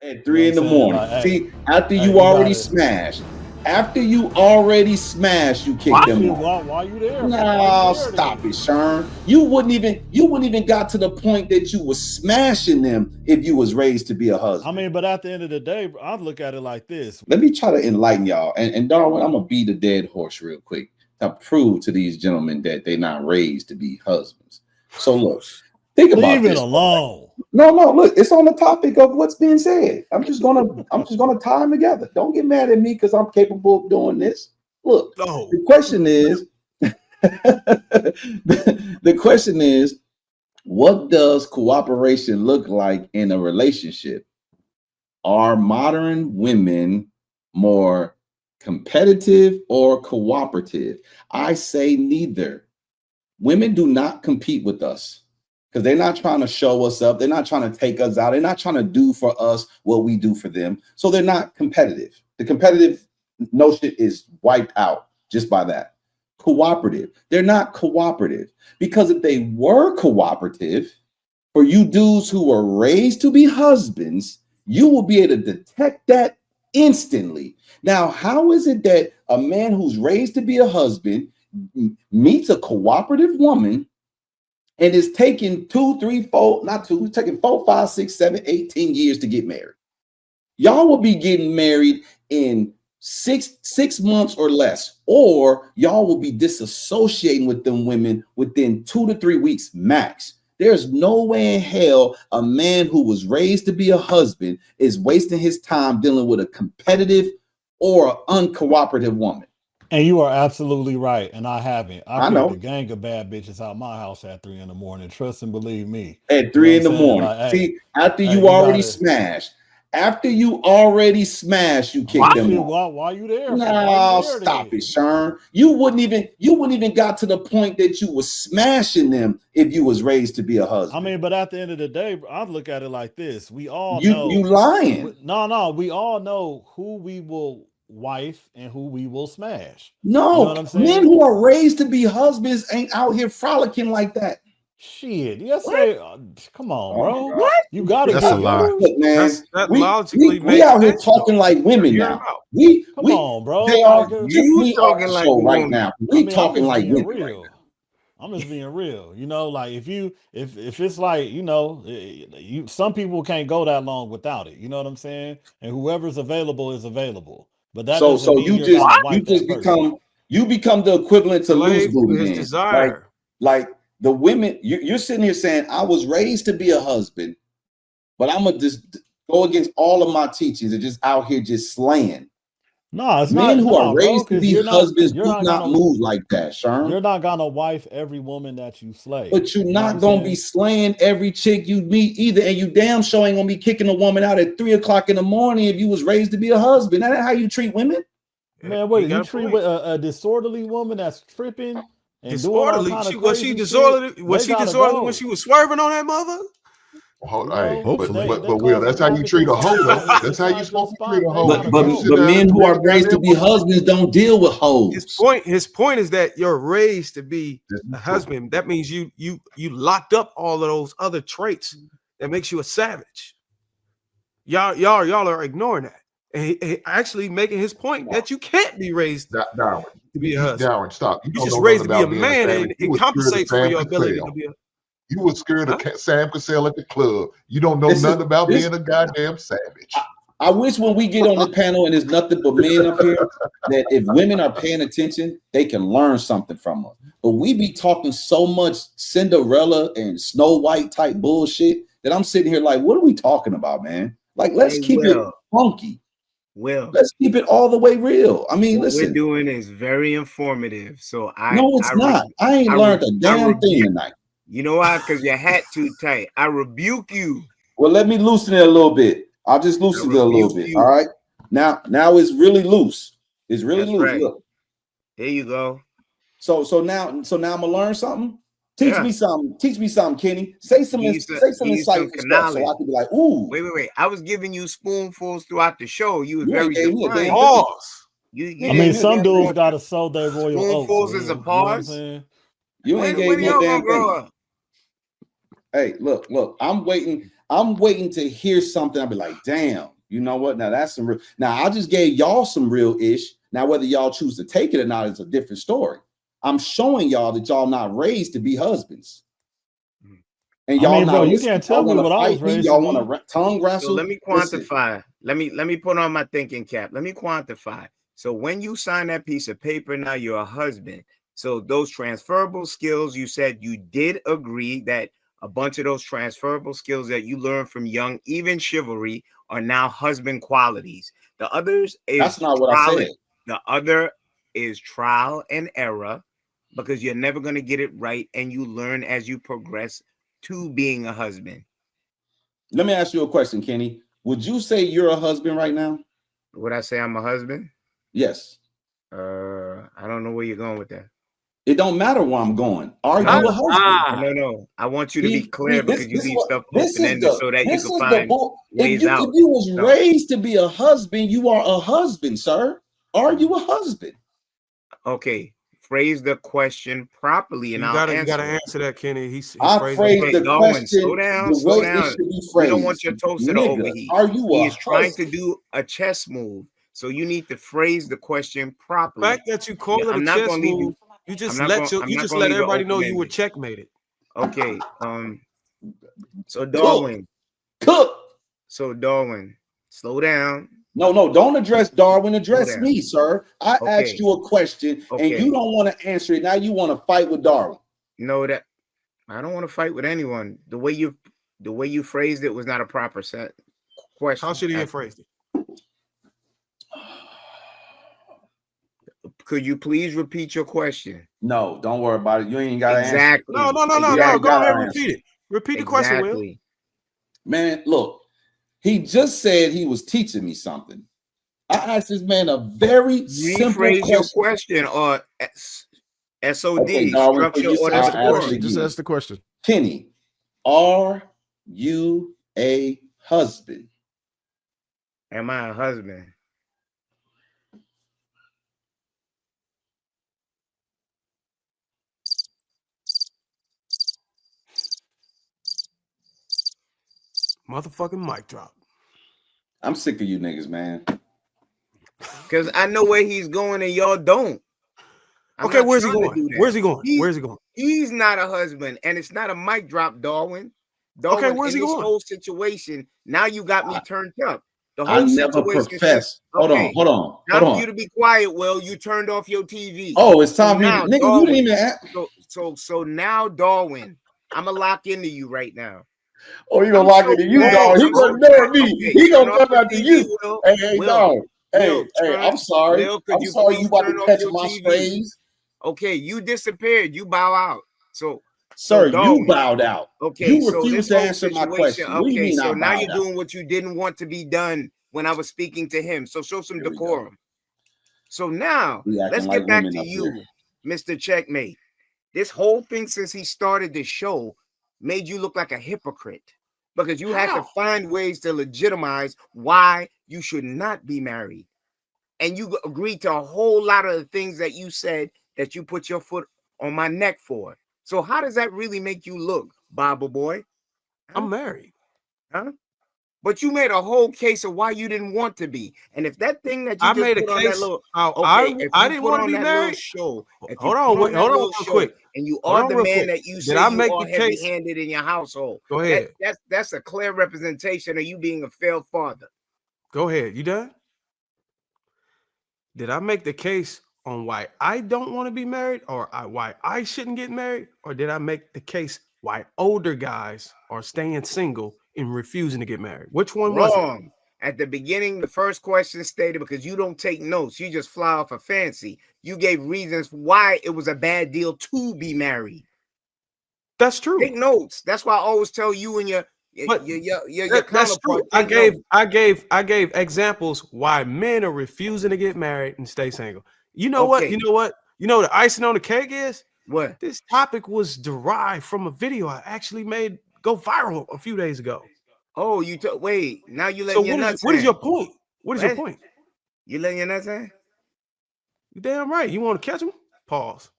At 3 in the morning. Like, see, after you already smashed. After you already smashed, you kick them off. Why you there? No, stop it, Sherm. You wouldn't even got to the point that you was smashing them if you was raised to be a husband. I mean, but at the end of the day, I'd look at it like this. Let me try to enlighten y'all. And Darwin, I'm gonna beat a dead horse real quick to prove to these gentlemen that they're not raised to be husbands. So look, think about this. Leave it alone. No, look, it's on the topic of what's being said. I'm just gonna tie them together. Don't get mad at me because I'm capable of doing this. Look, the question is, the question is, what does cooperation look like in a relationship? Are modern women more competitive or cooperative? I say neither. Women do not compete with us, because they're not trying to show us up. They're not trying to take us out. They're not trying to do for us what we do for them. So they're not competitive. The competitive notion is wiped out just by that. Cooperative. They're not cooperative, because if they were cooperative, for you dudes who were raised to be husbands, you will be able to detect that instantly. Now, how is it that a man who's raised to be a husband meets a cooperative woman and it's taking 2, 3, 4, not 2, it's taking 4, 5, 6, 7, 18 years to get married? Y'all will be getting married in six months or less, or y'all will be disassociating with them women within 2 to 3 weeks max. There's no way in hell a man who was raised to be a husband is wasting his time dealing with a competitive or uncooperative woman. And you are absolutely right. And I haven't. I know a gang of bad bitches out my house at 3 in the morning. Trust and believe me. At 3 in the morning. Like, see, after you already smashed. After you already smashed, you kick them off. Why you there? No, stop it, Sherm. You wouldn't even got to the point that you was smashing them if you was raised to be a husband. I mean, but at the end of the day, I'd look at it like this. We all know you lying. No, we all know who we will wife and who we will smash. No, you know what I'm saying? Men who are raised to be husbands ain't out here frolicking like that. Shit, come on, bro. What? You gotta That's a lie. Look, man, that logically we out here talking like women now. Come on, bro. They are you talking like right now. We talking like women. Real. Right now. I'm just being real. You know, like if it's like, you know, some people can't go that long without it. You know what I'm saying? And whoever's available is available. But that so you become the equivalent to loose booty. Desire. Like the women, you're sitting here saying, I was raised to be a husband, but I'm gonna just go against all of my teachings and just out here just slaying. No, it's men who are raised to be husbands do not move like that, Sherm. You're not gonna wife every woman that you slay. But you're not gonna be slaying every chick you meet either, and you damn sure ain't gonna be kicking a woman out at 3 o'clock in the morning if you was raised to be a husband. That's how you treat women. Man, wait, you treat a disorderly woman that's tripping and disorderly? Was she disorderly when she was swerving on that mother? But Will, that's how you treat a hoe. That's how you supposed to treat a hoe. But men who are raised to be husbands don't deal with hoes. His point is that you're raised to be a husband. That means you locked up all of those other traits that makes you a savage. Y'all are ignoring that. And he actually making his point that you can't be raised Darwin, to be a husband. Darwin, stop. You're just raised to be a man, and it compensates for your ability to be a. You was scared of Sam Cassell at the club. You don't know nothing about being a goddamn savage. I wish when we get on the panel and there's nothing but men up here, that if women are paying attention, they can learn something from us. But we be talking so much Cinderella and Snow White type bullshit that I'm sitting here like, what are we talking about, man? Like, let's keep it funky. Well, let's keep it all the way real. I mean, listen, what we're doing is very informative. So no, it's not. I ain't learned a damn thing tonight. You know why? Because your hat too tight. I rebuke you. Well, let me loosen it a little bit. I'll just loosen it a little bit. All right. Now it's really loose. It's really loose. Right. Look. There you go. So now I'm gonna learn something. Teach me something. Teach me something, Kenny. Say some insightful stuff so I can be like, ooh. Wait. I was giving you spoonfuls throughout the show. You was very defiant. Pause. I mean, some dudes gotta sow their royal oats. Spoonfuls is a pause. You ain't gave me a damn thing. Hey, look, I'm waiting to hear something. I'll be like, damn, You know what? Now that's some real. Now I just gave y'all some real ish. Now whether y'all choose to take it or not is a different story. I'm showing y'all that y'all not raised to be husbands. And y'all bro, you listening. can't tell me what I was raised Y'all to want to tongue wrestle. So let me quantify. Let me put on my thinking cap. Let me quantify. So when you sign that piece of paper, now you're a husband. So those transferable skills, you said you did agree that a bunch of those transferable skills that you learned from young, even chivalry, are now husband qualities. The others is that's not what I said. The other is trial and error, because you're never going to get it right, and you learn as you progress to being a husband. Let me ask you a question, Kenny. Would you say you're a husband right now? Would I say I'm a husband? Yes. I don't know where you're going with that. It don't matter where I'm going. Are you a husband? No. I want you to be clear, because you leave stuff open-ended so that you can find ways out. If you was raised to be a husband, you are a husband, sir. Are you a husband? Okay. Phrase the question properly, and you gotta answer that, Kenny. I phrased the question. Slow down. We don't want your toaster to overheat. Are you He is trying to do a chess move, so you need to phrase the question properly. The fact that you call it a chess move, you just let everybody know you were checkmated. Okay. So Darwin. Cook. So Darwin, slow down. No, don't address Darwin. Address me, sir. I asked you a question, and you don't want to answer it. Now you want to fight with Darwin. No, that I don't want to fight with anyone. The way you phrased it was not a proper set question. How should he have phrased it? Could you please repeat your question? No, don't worry about it. You ain't got to answer. No. Go ahead, repeat it. Repeat the question, Will. Man, look, he just said he was teaching me something. I asked this man a very simple question. Rephrase your question, or SOD, okay, Darwin, structure or decorum. Just ask the question. Kenny, are you a husband? Am I a husband? Motherfucking mic drop. I'm sick of you niggas, man. Because I know where he's going and y'all don't. Okay, where's he going? Where's he going? He's not a husband, and it's not a mic drop, Darwin. Okay, where's he going? This whole situation, now you got me turned up. The whole I never professed. Hold on. Now for you to be quiet, Will, you turned off your TV. Oh, it's time for me to, nigga, Darwin, you didn't even So now, Darwin, I'm gonna lock into you right now. Oh, you gonna lock into you, Darwin? He gonna ignore me. He gonna come after you. Hey, Darwin. Hey, I'm sorry. I'm sorry you about to catch my phrase. Okay, you disappeared. You bow out. So, sir, you bowed out. Okay, you refused to answer my question. Okay, so now you're doing what you didn't want to be done when I was speaking to him. So show some decorum. So now let's get back to you, Mr. Checkmate. This whole thing since he started the show made you look like a hypocrite, because you had to find ways to legitimize why you should not be married. And you agreed to a whole lot of the things that you said that you put your foot on my neck for. So how does that really make you look, Bible boy? Huh? I'm married. Huh? But you made a whole case of why you didn't want to be. And if that thing that you just made put a on case, that little I didn't want to be married. Show, hold on real quick. And you are the man that you say you are heavy-handed in your household. Go ahead. That's a clear representation of you being a failed father. Go ahead. You done? Did I make the case on why I don't want to be married, or why I shouldn't get married? Or did I make the case why older guys are staying single and refusing to get married? Which one was it? At the beginning, the first question stated, because you don't take notes, you just fly off a fancy. You gave reasons why it was a bad deal to be married. That's true. Take notes. That's why I always tell you and your that's true. I gave examples why men are refusing to get married and stay single. You know what? You know what? You know what the icing on the cake is? What? This topic was derived from a video I actually made go viral a few days ago. Oh, wait. Now you letting your nuts. What is your point? What is your point? You letting your nuts in? You damn right. You want to catch him? Pause.